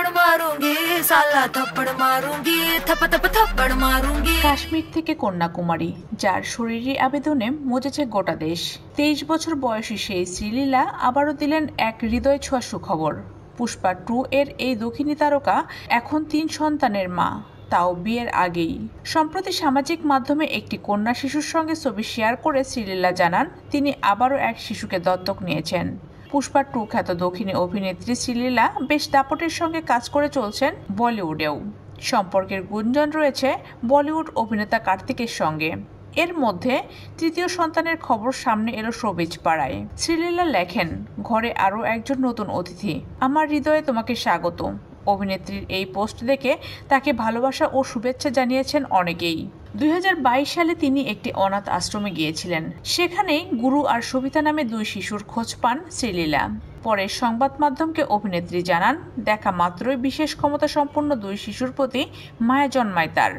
थप्पड़ मारूंगी साला थप्पड़ मारूंगी थप थप थप्पड़ मारूंगी। কাশ্মীর থেকে কন্যাকুমারী, যার শরীরী আবেদনে মজেছে গোটা দেশ। 23 বছর বয়সী সেই শ্রীলীলা আবারও দিলেন এক হৃদয় ছোঁয়া সুখবর। পুষ্পা 2 এর এই দক্ষিণী তারকা এখন 3 সন্তানের মা, তাও বিয়ের আগেই। সম্প্রতি সামাজিক মাধ্যমে একটি কন্যা শিশুর সঙ্গে ছবি শেয়ার করে শ্রীলীলা জানান তিনি আবারও এক শিশুকে দত্তক নিয়েছেন। পুষ্পা 2 খ্যাত দক্ষিণী অভিনেত্রী শ্রীলীলা বেশ দাপটের সঙ্গে কাজ করে চলছেন বলিউডেও। সম্পর্কের গুঞ্জন রয়েছে বলিউড অভিনেতা কার্তিকের সঙ্গে। এর মধ্যে তৃতীয় সন্তানের খবর সামনে এলো শোবিজ পাড়ায়। শ্রীলীলা লেখেন, ঘরে আরও একজন নতুন অতিথি, আমার হৃদয়ে তোমাকে স্বাগত। অভিনেত্রীর এই পোস্ট দেখে তাকে ভালোবাসা ও শুভেচ্ছা জানিয়েছেন অনেকেই। 2022 সালে তিনি একটি অনাথ আশ্রমে গিয়েছিলেন। সেখানেই গুরু আর সবিতা নামে 2 শিশুর খোঁজ পান শ্রীলীলা। পরে সংবাদ মাধ্যমকে অভিনেত্রী জানান, দেখা মাত্রই বিশেষ ক্ষমতা সম্পন্ন 2 শিশুর প্রতি মায়া জন্মায় তার।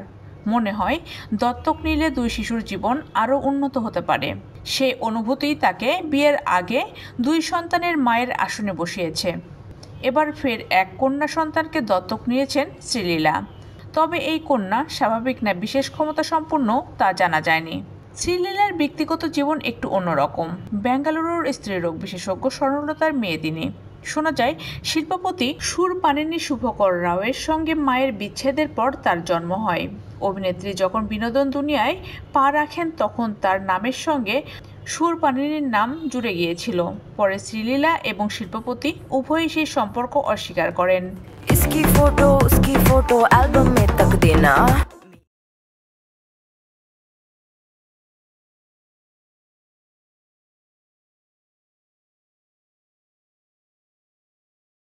মনে হয় দত্তক নিলে 2 শিশুর জীবন আরও উন্নত হতে পারে। সেই অনুভূতিই তাকে বিয়ের আগে 2 সন্তানের মায়ের আসনে বসিয়েছে। এবার ফের এক কন্যা সন্তানকে দত্তক নিয়েছেন শ্রীলীলা। তবে এই কন্যা স্বাভাবিক না বিশেষ ক্ষমতা সম্পন্ন তা জানা যায়নি। শ্রীলীলার ব্যক্তিগত জীবন একটু অন্যরকম। বেঙ্গালুরুর স্ত্রীরোগ বিশেষজ্ঞ স্বর্ণলতার মেয়ে তিনি। শোনা যায় শিল্পপতি সুরপানিনী শুভকর রাওয়ের সঙ্গে মায়ের বিচ্ছেদের পর তার জন্ম হয়। অভিনেত্রী যখন বিনোদন দুনিয়ায় পা রাখেন তখন তার নামের সঙ্গে সুরপানিনীর নাম জুড়ে গিয়েছিল। পরে শ্রীলীলা এবং শিল্পপতি উভয়ই সেই সম্পর্ক অস্বীকার করেন। इसकी फोटो उसकी फोटो एल्बम में तक देना।